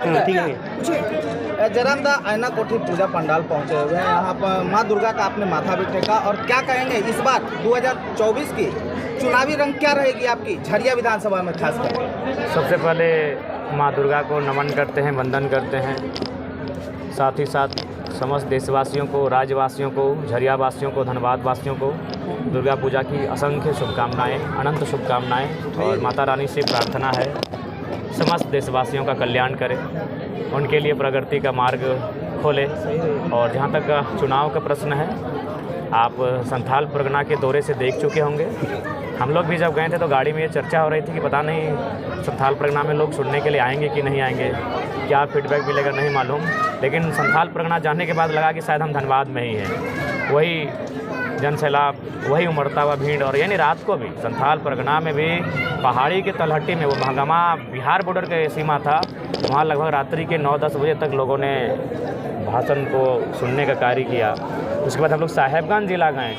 ठीक है। जरामदा आयना कोठी पूजा पंडाल पहुंचे हुए हैं। यहाँ पर माँ दुर्गा का आपने माथा भी टेका, और क्या कहेंगे इस बार 2024 की चुनावी रंग क्या रहेगी आपकी झरिया विधानसभा में खास कर? सबसे पहले माँ दुर्गा को नमन करते हैं, वंदन करते हैं। साथ ही साथ समस्त देशवासियों को, राज्यवासियों को, झरिया वासियों को, धनबाद वासियों को दुर्गा पूजा की असंख्य शुभकामनाएं, अनंत शुभकामनाएं। और माता रानी से प्रार्थना है समस्त देशवासियों का कल्याण करें, उनके लिए प्रगति का मार्ग खोले। और जहाँ तक चुनाव का प्रश्न है, आप संथाल परगना के दौरे से देख चुके होंगे। हम लोग भी जब गए थे तो गाड़ी में ये चर्चा हो रही थी कि पता नहीं संथाल परगना में लोग सुनने के लिए आएंगे कि नहीं आएंगे, क्या फीडबैक मिलेगा नहीं मालूम। लेकिन संथाल परगना जाने के बाद लगा कि शायद हम धनबाद में ही हैं। वही जनसैलाब, वही उमड़ता हुआ भीड़, और यानी रात को भी संथाल परगना में भी पहाड़ी के तलहटी में, वो महगमा बिहार बॉर्डर के सीमा था, वहाँ लगभग रात्रि के 9-10 बजे तक लोगों ने भाषण को सुनने का कार्य किया। उसके बाद हम लोग साहेबगंज ज़िला गए।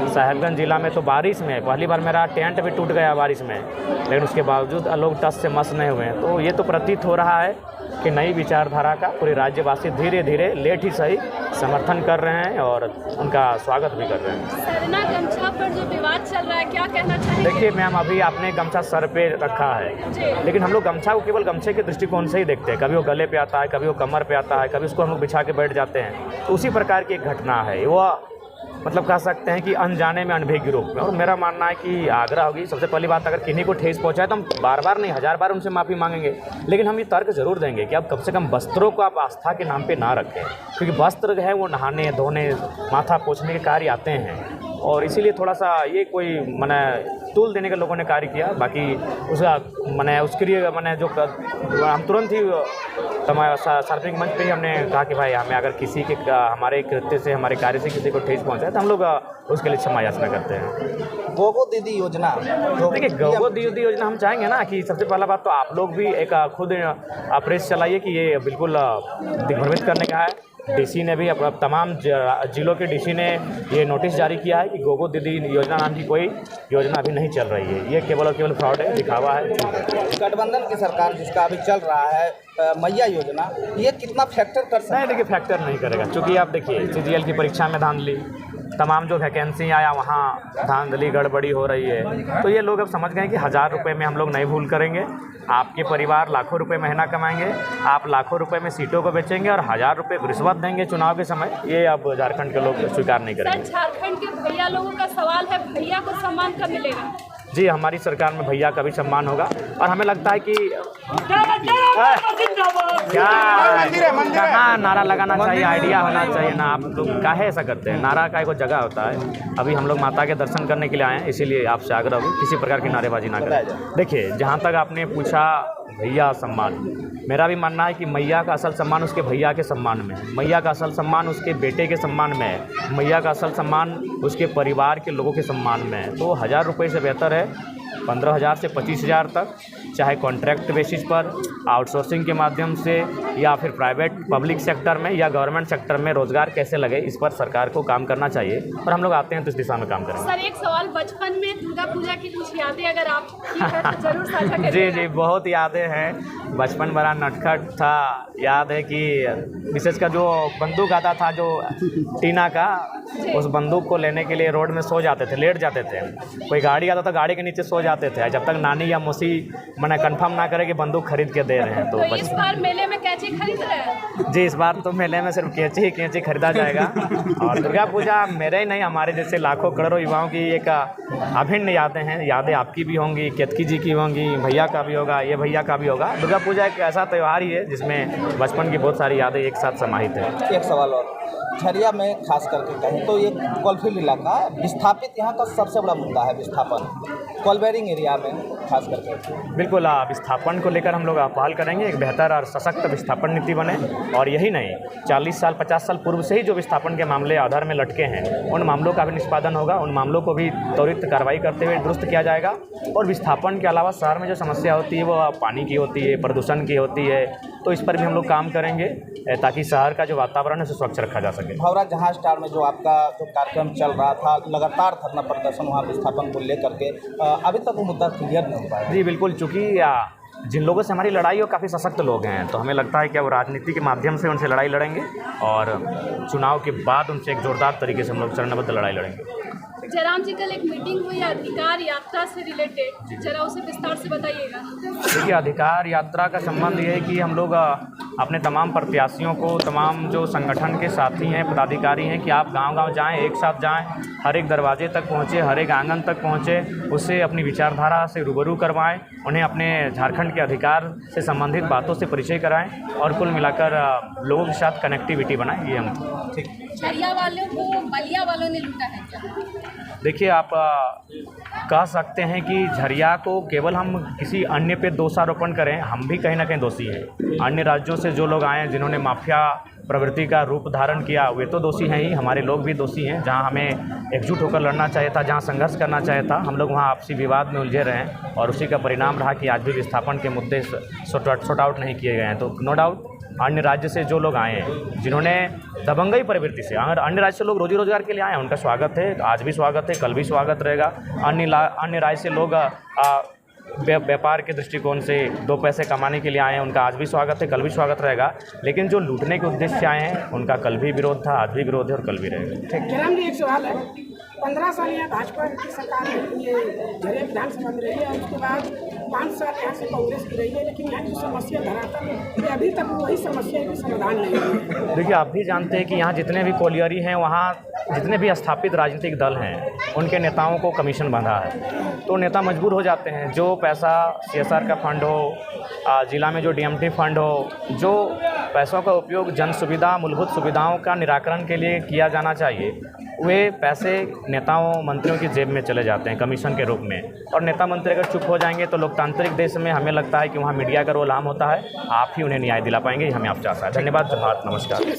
साहेबगंज ज़िला में तो बारिश में पहली बार मेरा टेंट भी टूट गया बारिश में, लेकिन उसके बावजूद लोग टस से मस नहीं हुए हैं। तो ये तो प्रतीत हो रहा है कि नई विचारधारा का पूरे राज्यवासी धीरे धीरे, लेट ही सही, समर्थन कर रहे हैं और उनका स्वागत भी कर रहे हैं। सरना गमछा पर जो विवाद चल रहा है, क्या कहना चाहेंगे? देखिए मैम, अभी आपने गमछा सर पे रखा है, लेकिन हम लोग गमछा को केवल गमछे के दृष्टिकोण से ही देखते हैं। कभी वो गले पे आता है, कभी वो कमर पे आता है, कभी उसको हम लोग बिछा के बैठ जाते हैं। तो उसी प्रकार की एक घटना है वो, मतलब कह सकते हैं कि अनजाने में अनभिज्ञ के रूप में। और मेरा मानना है कि आग्रह होगी, सबसे पहली बात, अगर किन्हीं को ठेस पहुंचाए तो हम बार बार नहीं, 1000 बार उनसे माफ़ी मांगेंगे, लेकिन हम ये तर्क जरूर देंगे कि आप कम से कम वस्त्रों को आप आस्था के नाम पे ना रखें, क्योंकि वस्त्र जो है वो नहाने धोने, माथा पोंछने के कार्य आते हैं। और इसीलिए थोड़ा सा ये कोई मैंने तूल देने के लोगों ने कार्य किया। बाकी उसका मैंने उसके लिए मैंने जो हम तुरंत ही सार्वजनिक मंच पे ही हमने कहा कि भाई हमें अगर किसी के हमारे कृत्य से, हमारे कार्य से किसी को ठेस पहुंचा तो हम लोग उसके लिए क्षमा याचना करते हैं। गोगो दीदी योजना, देखिए गोगो दीदी योजना हम चाहेंगे ना कि सबसे पहला बात तो आप लोग भी एक खुद प्रेस चलाइए कि ये बिल्कुल दिग्भ्रमित करने का है। डीसी ने भी तमाम जिलों के डीसी ने ये नोटिस जारी किया है कि गोगो दीदी योजना नाम की कोई योजना अभी नहीं चल रही है। ये केवल और केवल फ्रॉड है, दिखावा है। गठबंधन की सरकार जिसका अभी चल रहा है मैया योजना, ये कितना फैक्टर कर सकता है? नहीं, देखिए फैक्टर नहीं करेगा, क्योंकि आप देखिए CGL की परीक्षा में धांधली, तमाम जो वैकेंसी आया वहाँ धांधली गड़बड़ी हो रही है। तो ये लोग अब समझ गए कि 1000 रुपये में हम लोग नहीं भूल करेंगे। आपके परिवार लाखों रुपए महीना कमाएंगे, आप लाखों रुपए में सीटों को बेचेंगे और 1000 रुपये रिश्वत देंगे चुनाव के समय। ये अब झारखंड के लोग स्वीकार नहीं करेंगे। सर, झारखंड के भैया लोगों का सवाल है, भैया को सम्मान कब मिलेगा? जी, हमारी सरकार में भैया का भी सम्मान होगा। और हमें लगता है कि कहाँ नारा लगाना चाहिए, आइडिया होना चाहिए ना। आप लोग काहे ऐसा करते हैं? नारा का एक जगह होता है। अभी हम लोग माता के दर्शन करने के लिए आए हैं, इसीलिए आपसे आग्रह हो किसी प्रकार की नारेबाजी ना करें। देखिए, जहाँ तक आपने पूछा भैया सम्मान, मेरा भी मानना है कि मैया का असल सम्मान उसके भैया के सम्मान में है। मैया का असल सम्मान उसके बेटे के सम्मान में है। मैया का असल सम्मान उसके परिवार के लोगों के सम्मान में है। तो 1000 रुपये से बेहतर है 15,000 से 25,000 तक, चाहे कॉन्ट्रैक्ट बेसिस पर, आउटसोर्सिंग के माध्यम से, या फिर प्राइवेट पब्लिक सेक्टर में या गवर्नमेंट सेक्टर में रोजगार कैसे लगे, इस पर सरकार को काम करना चाहिए। और हम लोग आते हैं तो इस दिशा में काम करेंगे। सर, एक सवाल, बचपन में दुर्गा पूजा की कुछ यादें अगर आप तो जरूर साझा करें। जी जी, बहुत यादें हैं। बचपन बड़ा नटखट था। याद है कि विशेषकर जो बंदूक आता था जो टीना का, उस बंदूक को लेने के लिए रोड में सो जाते थे, लेट जाते थे। कोई गाड़ी आता था, गाड़ी के नीचे सो जाते थे, जब तक नानी या मौसी मैंने कंफर्म ना करे कि बंदूक खरीद के दे रहे हैं। तो इस बार मेले में कैंची खरीद रहे हैं? जी, इस बार तो मेले में सिर्फ कैंची खरीदा जाएगा। और दुर्गा पूजा मेरे ही नहीं, हमारे जैसे लाखों करोड़ों युवाओं की एक अभिन्न यादें हैं। यादें आपकी भी होंगी, केतकी जी की होंगी, भैया का भी होगा, ये भैया का भी होगा। दुर्गा पूजा एक ऐसा त्यौहार ही है जिसमें बचपन की बहुत सारी यादें एक साथ समाहित हैं। एक सवाल और, झरिया में खास करके कहें तो ये कोलफील्ड इलाका विस्थापित, यहाँ का सबसे बड़ा मुद्दा है विस्थापन, कोलबेरिंग एरिया में खास करके। बिल्कुल, विस्थापन को लेकर हम लोग पहल करेंगे। एक बेहतर और सशक्त विस्थापन नीति बने। और यही नहीं, 40 साल 50 साल पूर्व से ही जो विस्थापन के मामले आधार में लटके हैं, उन मामलों का भी निष्पादन होगा। उन मामलों को भी त्वरित कार्रवाई करते हुए दुरुस्त किया जाएगा। और विस्थापन के अलावा शहर में जो समस्या होती है वो पानी की होती है, प्रदूषण की होती है, तो इस पर भी हम लोग काम करेंगे ताकि शहर का जो वातावरण है उसे स्वच्छ रखा जा सके। भौरा जहाज स्टार में जो आपका जो कार्यक्रम चल रहा था, लगातार धरना प्रदर्शन वहाँ विस्थापन को लेकर के, अभी तक वो मुद्दा क्लियर नहीं हो पाएगा? जी बिल्कुल, चूँकि जिन लोगों से हमारी लड़ाई हो काफ़ी सशक्त लोग हैं, तो हमें लगता है कि अब राजनीति के माध्यम से उनसे लड़ाई लड़ेंगे और चुनाव के बाद उनसे एक ज़ोरदार तरीके से हम लोग चरणबद्ध लड़ाई लड़ेंगे। जयराम जी, कल एक मीटिंग हुई अधिकार यात्रा से रिलेटेड, जरा उसे विस्तार से बताइएगा। देखिए, अधिकार यात्रा का संबंध ये है कि हम लोग अपने तमाम प्रत्याशियों को, तमाम जो संगठन के साथी हैं, पदाधिकारी हैं, कि आप गांव-गांव जाएं, एक साथ जाएं, हर एक दरवाजे तक पहुंचे, हर एक आंगन तक पहुंचे, उससे अपनी विचारधारा से रूबरू करवाएं, उन्हें अपने झारखंड के अधिकार से संबंधित बातों से परिचय कराएं और कुल मिलाकर लोगों के साथ कनेक्टिविटी बनाएं। ये हम ठीक। झरिया वालों को बलिया वालों ने लूटा है क्या? देखिए, आप कह सकते हैं कि झरिया को केवल हम किसी अन्य पे दोषारोपण करें, हम भी कहीं ना कहीं दोषी हैं। अन्य राज्यों से जो लोग आए हैं, जिन्होंने माफिया प्रवृत्ति का रूप धारण किया, वे तो दोषी हैं ही, हमारे लोग भी दोषी हैं। जहां हमें एकजुट होकर लड़ना चाहिए था, जहां संघर्ष करना चाहिए था, हम लोग वहां आपसी विवाद में उलझे रहे हैं और उसी का परिणाम रहा कि आज भी विस्थापन के मुद्दे सॉर्ट आउट नहीं किए गए हैं। तो नो डाउट अन्य राज्य से जो लोग आए हैं, जिन्होंने दबंगई प्रवृत्ति से, अगर अन्य राज्य से लोग रोजी रोजगार के लिए आए हैं, उनका स्वागत है, आज भी स्वागत है, कल भी स्वागत रहेगा। अन्य राज्य से लोग व्यापार के दृष्टिकोण से 2 पैसे कमाने के लिए आए हैं, उनका आज भी स्वागत है, कल भी स्वागत रहेगा। लेकिन जो लूटने के उद्देश्य से आए हैं, उनका कल भी विरोध था, आज भी विरोध है और कल भी रहेगा। जयराम जी, एक सवाल है। 15 साल यहाँ भाजपा की सरकार ये झरिया विधानसभा में रही है और उसके बाद 5 साल यहाँ से कांग्रेस की रही है, लेकिन यहाँ की समस्या धरातल में अभी तक वही समस्या का समाधान नहीं है। देखिए, आप भी जानते हैं कि यहाँ जितने भी कोलियरी हैं, वहाँ जितने भी स्थापित राजनीतिक दल हैं, उनके नेताओं को कमीशन बंधा है, तो नेता मजबूर हो जाते हैं। जो पैसा CSR का फंड हो, जिला में जो DMT फंड हो, जो पैसों का उपयोग जन सुविधा, मूलभूत सुविधाओं का निराकरण के लिए किया जाना चाहिए, वे पैसे नेताओं मंत्रियों की जेब में चले जाते हैं कमीशन के रूप में। और नेता मंत्री अगर चुप हो जाएंगे तो लोकतांत्रिक देश में हमें लगता है कि वहाँ मीडिया का रोल आम होता है, आप ही उन्हें न्याय दिला पाएंगे, हमें आप चाहता है। धन्यवाद, जय भारत, नमस्कार।